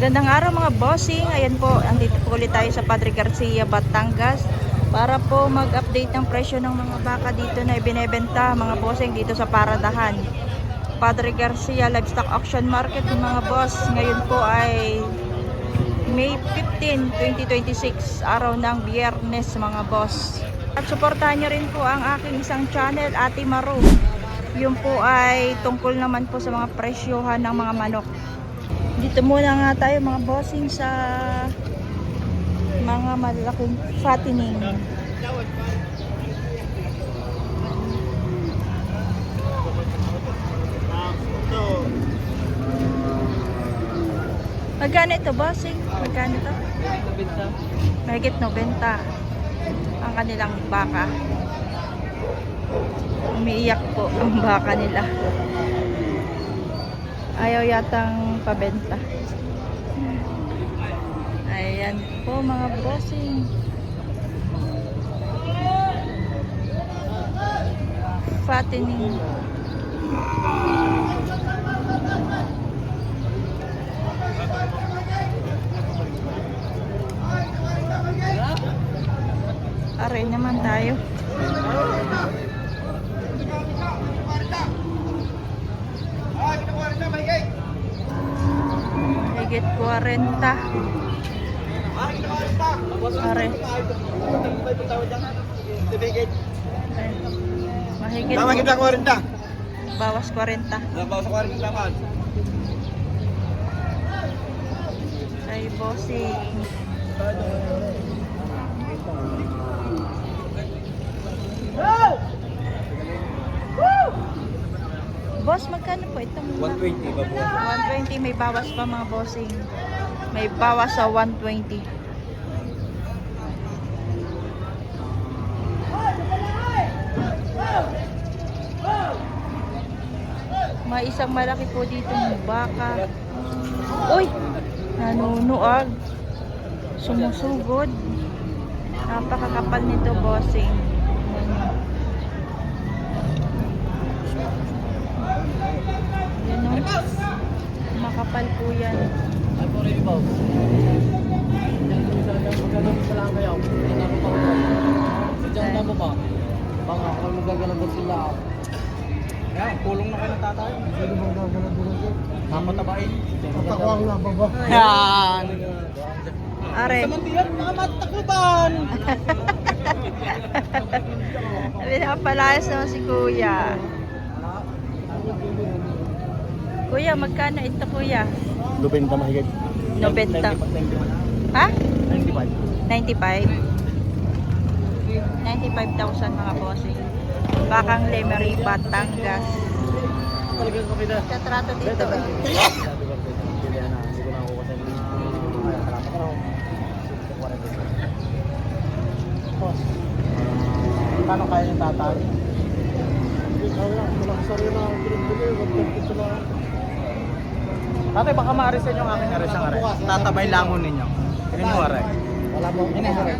Magandang araw mga bossing. Ayan po, andito po ulit tayo sa Padre Garcia, Batangas para po mag-update ng presyo ng mga baka dito na ibinebenta mga bossing dito sa Paradahan. Padre Garcia Livestock Auction Market mga boss. Ngayon po ay May 15, 2026, araw ng Biyernes mga boss. At suportahan nyo rin po ang aking isang channel, Ate Maru. Yun po ay tungkol naman po sa mga presyohan ng mga manok. Dito muna nga tayo mga bossing sa mga malaking fattening. Magkano ito bossing? Magkano ito? Mahigit 90 ang kanilang baka. Umiiyak po ang baka nila. Ayaw yatang pabenta. Ayan po mga bossing. Fattening. Aray naman tayo. Higit 40. Are. Mahigit. Mahigit 40. Bawas 40. Bawas 40 naman. Ay bossing. Boss, magkano po itong 120 ba po? 120, may bawas pa mga bossing. May bawas sa 120. May isang malaki po dito ng baka. Uy! Nanunuag. Sumusugod. Napakakapal nito bossing. Yan o. Makapal po yan. Ay po rin ba? Magagalit sa lang kayo. Sadya mo ba? Baka ako magagalagot sila. Yan, tulong na kayo ng tatay. Hindi mo magagalagot. Namatabain. Matakwang na baba. Yan. Are. Samantiyan, nakamatakluban. Sabi nakapalayas naman si kuya. Kuya, magkano ito kuya? 90 mahigit. 90. Ha? 95. 95. 95,000 mga bossing. Bakang Lemery, Batangas. Talagang kapita. Katrato dito ba? Paano kaya yung tatay? Tatay, baka ma-arisan yung aking arisang aray. Tatabay langon ninyo. Tingnan mo aray. Wala mo. Ini aray.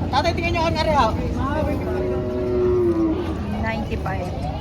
Tatay, tingnan nyo ang aray ha. 95.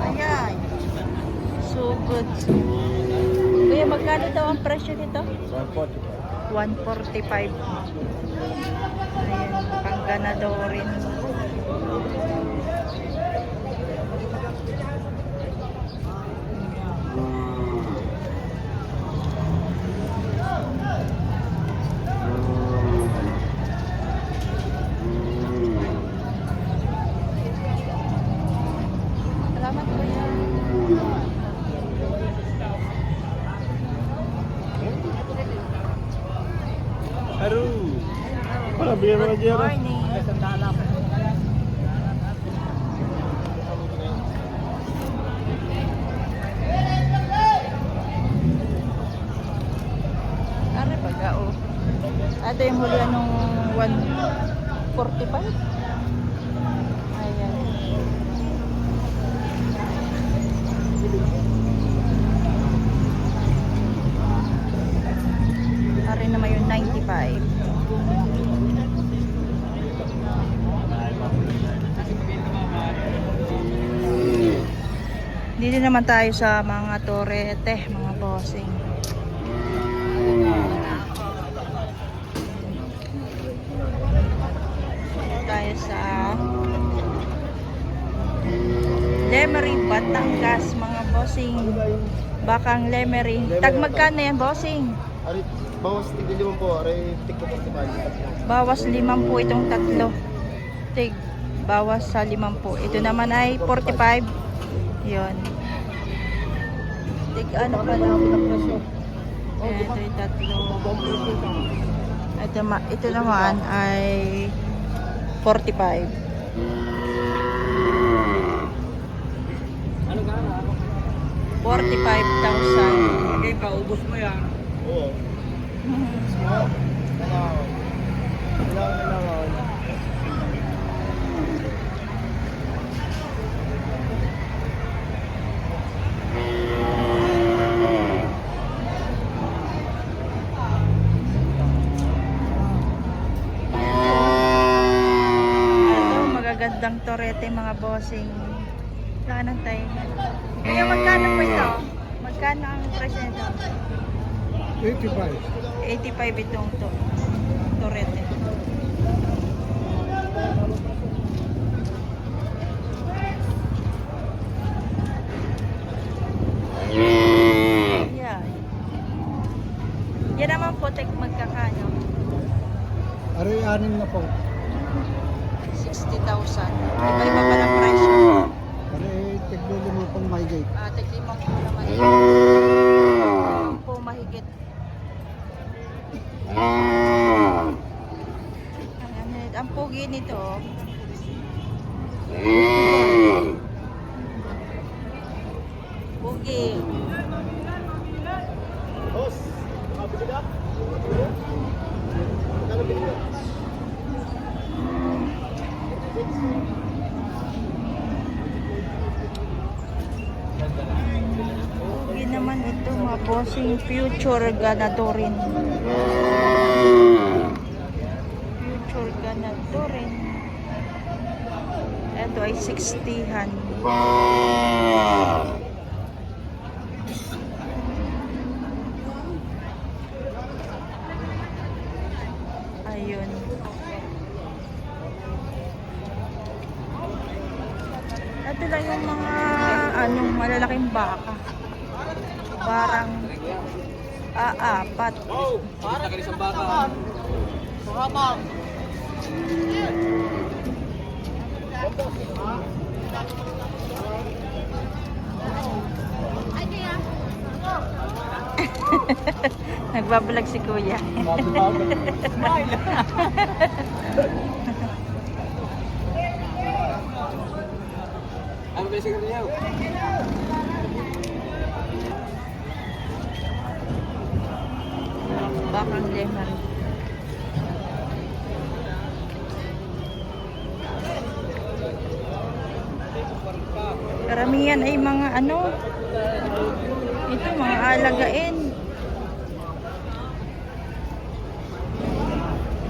Ayan. So good. Kuya, magkano daw ang presyo nito? 145. Ayan, pang ganadorin. Salamat kuya. Aru. Para biar Good aja. morning. Are baga oh. Ito yung huli nung 45. Ayan. Ari naman yung 95. Dito naman tayo sa mga torete, mga bossing. Tayo sa Lemery, Batangas, mga bossing. Bakang Lemery. Tag magkano yan, bossing? Ari, bawas tigil naman po. Ari, tig ko 45. Bawas 5 po itong tatlo. Tig, bawas sa 5 po. Ito naman ay 45. Yun. Tig, ano pa lang? Ayan, ito yung tatlo. Ito naman ay 45. Ano ka na? 45,000. Okay, paubos mo yan. Oo. Ito, magagandang torete mga bossing. Kanan tayo. Kaya magkano po ito? Magkano ang presyo nito? 85. 85 itong torete. Yan. Yan naman po, tek magkakano? Ari, 6 na po. 60,000. Iba-iba pa ng presyo. Ari, tiglo mo pang mahigay. Tek 5 po naman. 5 po mahigit. Ayan, ang pugi nito. Pugi. Boss, makabili ka? Magkano bili mo? Pugi naman ito, mga bossing future ganadorin. Future ganadorin. Ito ay 60han. Ayun. Ito lang yung mga malalaking baka. Parang apat. Wow! Parang ka isang baka. Suhabang! Nagbablog si kuya. Smile! Ano ba yung siguro niyo? Bakang lemon. Karamihan ay mga ito mga alagain.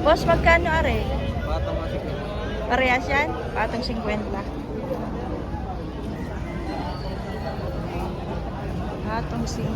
Boss, magkano are? Batang masik. Parehas yan? Patong 50. Patong 50.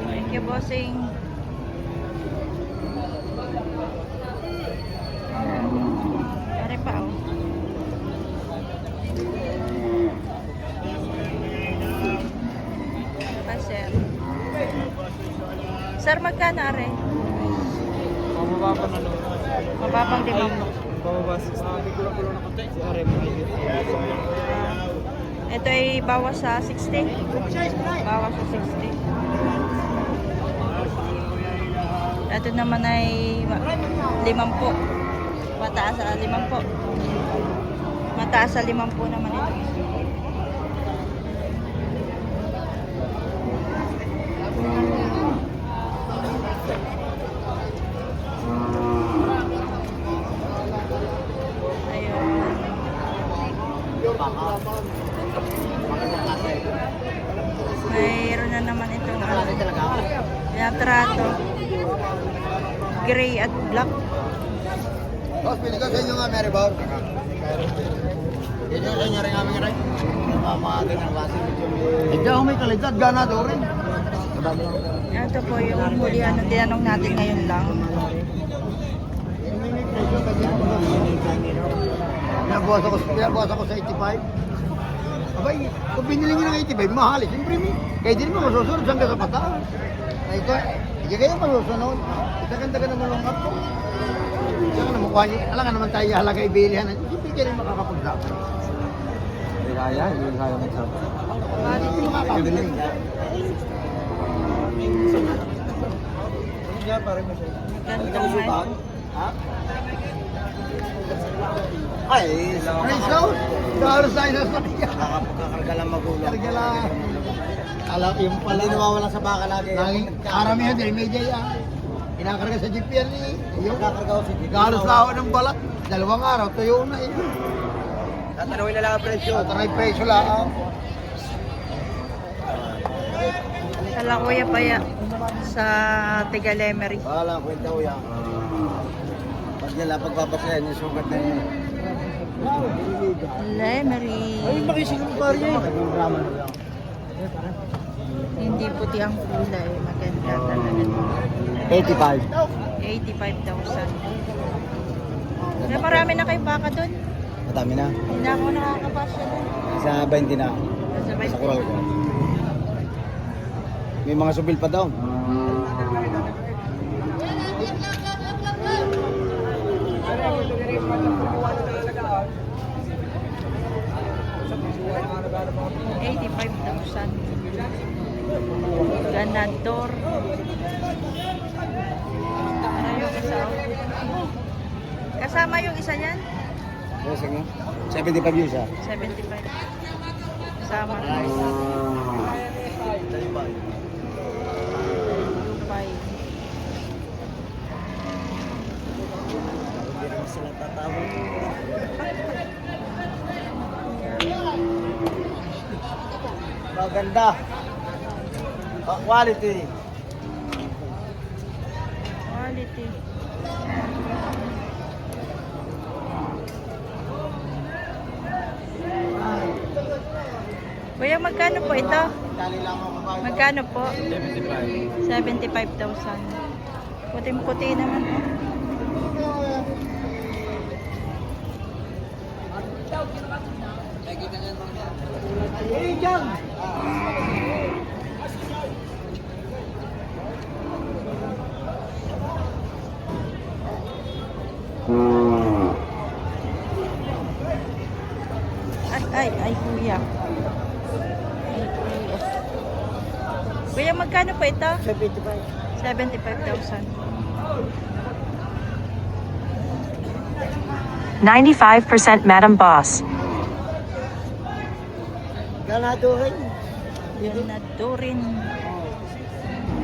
Thank you, bossing. Pare pa, oh. Bye, sir. Sir, magkano are? Mababa pa na lang. Mababang 5. Bababa 60. Kulang-kulang na konti. Si Are mo. Ito ay bawas sa 60. Bawas sa 60. Ito naman ay 50. Mataas sa 50. Mataas sa 50 naman ito. Ayun. Mayroon na naman itong pinatrato. Gray at black. Boss, pili ka sa inyo nga, Mary Bow. Yan yung sa inyo rin namin rin. Mga ganang klase. Hindi ako may kalidad, gana daw rin. Ito po yung hulihan ng tinanong natin ngayon lang. Pinabukas ako sa 85. Abay, kung binili nyo ng 85, mahal eh. Siyempre, kayo din mo masusunod saan ka sa pata. Ay, ito, hindi kayo masusunod. Itaganda ka naman lang ako. Saka na mukha niyo, alam nga naman tayo halaga ibilihan. Siyempre kayo rin makakapagsabi. Hindi kaya, hindi kaya magsabi. Hindi makakabili. Gandang man. Ha? Ay, praise Lord. Dahil sa inyo sa kanya. Nakapagkakarga lang magulang. Karga lang. Alam, yung pala. Hindi nawawala sa baka lagi. Laging karamihan din, may jaya. Inakarga sa jeep yan eh. Yung kakarga ko sa jeep. Galos na ako ng balat. 2 araw, tuyo na eh. Tatanawin na lang ang presyo. Tatanawin presyo lang. Kala Kuya Paya sa Tigalemery. Wala, kwenta ko yan. Pag nila pagpapasayan yung sugat na yun. Lemery. Ay, makisigong pari eh. Hindi puti ang kulay. Maganda talaga. 85. 85,000. Kaya marami na kayong baka doon. Madami na. Hindi na ako nakakapasya doon. Sa 20 na. Sa Sa kural ko. May mga subil pa daw. $85,000. Ganador. Ano yung isa? Kasama yung isa niyan? Yes, nga. 75 views ah. 75. Kasama. Dubai. Sila tatawag. Maganda. Quality. Quality. Kuya, magkano po ito? Dali lang ako kumain. Magkano po? 75. 75,000. Puting-puti naman po. Hey, John! Ay, kuya. Ay, kuya. Kuya, magkano po ito? 75. 75,000. 95% Madam Boss. Ganado rin. Ganado rin.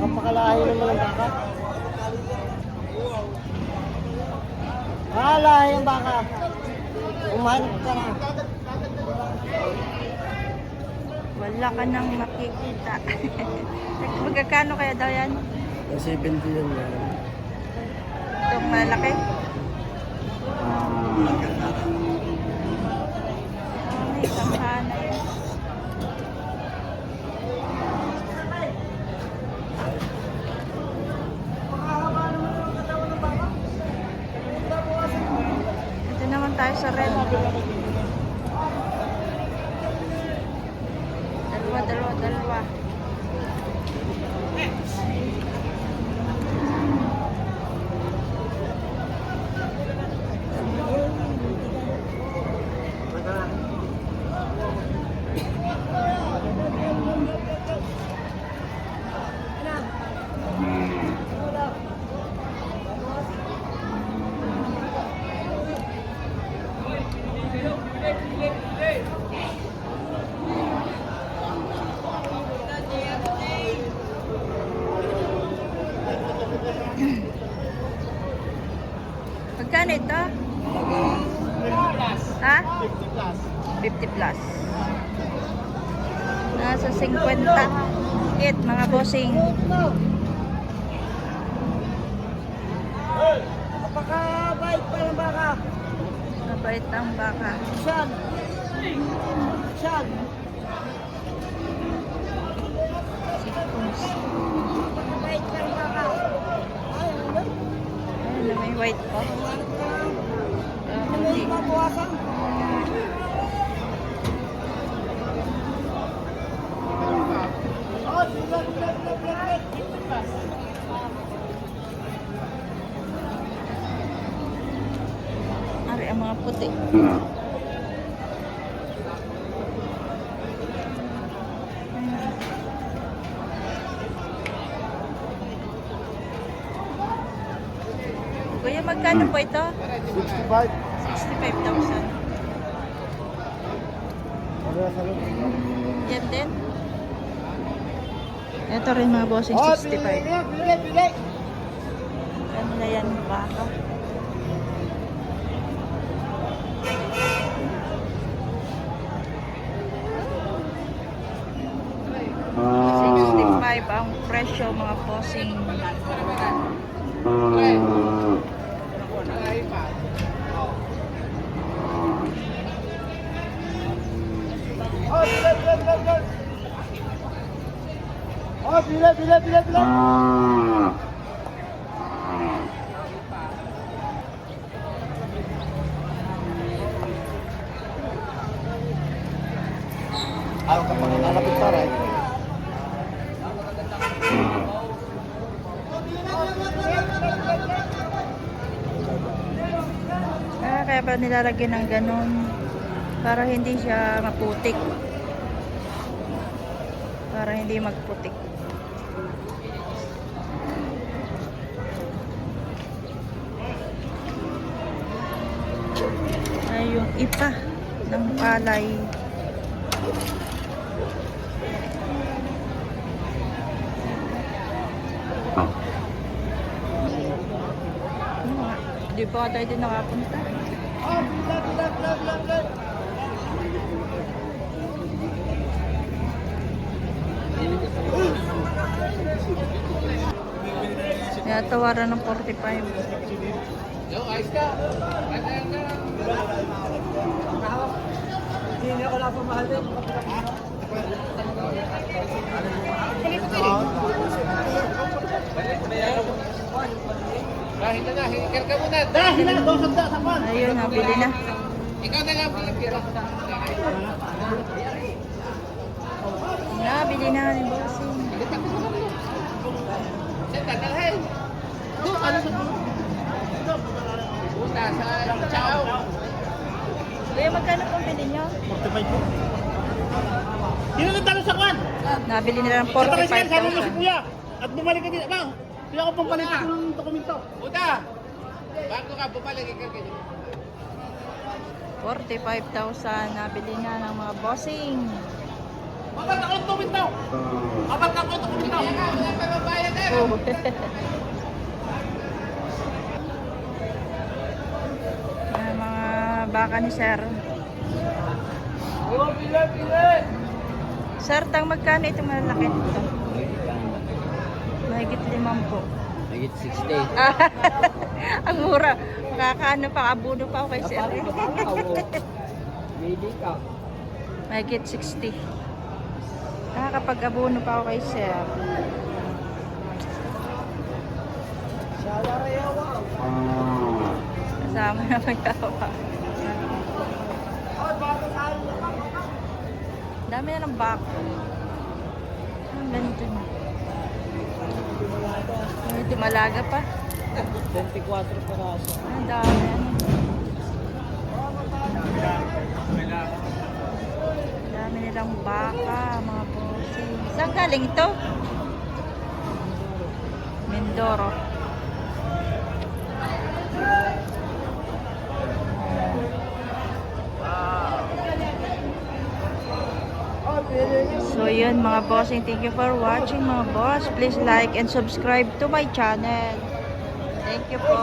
Kapakalahin naman ang baka. Lahi ang baka. Umanap ka na. Wala ka nang makikita. Magkakano kaya daw yan? 70 yun. Itong malaki? Ay, kampana yan. Ito naman tayo sa red. Dalawa. Ha? 50 plus. Nasa 50. Hit, mga bossing. Napakabait pa yung baka. Mabait ang baka. Saan? Saan? Napakabait pa yung baka. Ayun na, may white pa. Hindi mabuwasan. Ari ang mga puti. Kuya, magkano po ito? 65. 65,000. Yan din. Ito rin mga bossing, 65. Pili. Ano na yan, baka? $65 ang presyo mga bossing. Pili. Ayaw ka pang nalapit para eh. Kaya pa nilalagyan ng ganun para hindi siya maputik. Para hindi magputik. Ay, yung ipa ng palay. Ano nga? Di pa tayo din nakapunta. Kaya tawaran ng 45. Hindi ako napamahal din. Dahil na, hingkar ka muna. Dahil na, dosag da sa pan. Ayun, nabili na. Ikaw na lang, pinagkira. Nabili na ni Bossing. Saan tatalhin? Doon, ano sa puno? Puta, sa Chao. Kuya, magkano pong bili nyo? 45 po. Sino nagtalo sa kwan? Nabili nila ng Sa Tarisyan, sabi mo si 45,000. Kuya. At bumalik ka din. Bang, hindi ako pang palitan ng dokumento. Puta! Bago ka, bumalik, hingkar ka dyan. 45,000 nabili na ng mga bossing. Apat ako ng dokumento. Apat ako ng dokumento. Kaya nga, wala pa mabayad eh. Oh. Yan, mga baka ni Sir. Pili. Sir, tang magkano itong malalaki nito? Mahigit 5 po. Higit 60. Ang mura. Kakaano pa, abuno pa ako kay Sir. Hindi ka. Mahigit 60. Nakakapag-abuno pa ako kay Sir. Kasama na magtawa. Dami na ng bako. Ang ganito na. Ito malaga pa. 24 peraso. Ang dami. Dami nilang baka, mga bossing. Saan galing ito? Mindoro. So yun mga bossing, thank you for watching mga boss. Please like and subscribe to my channel. Thank you po.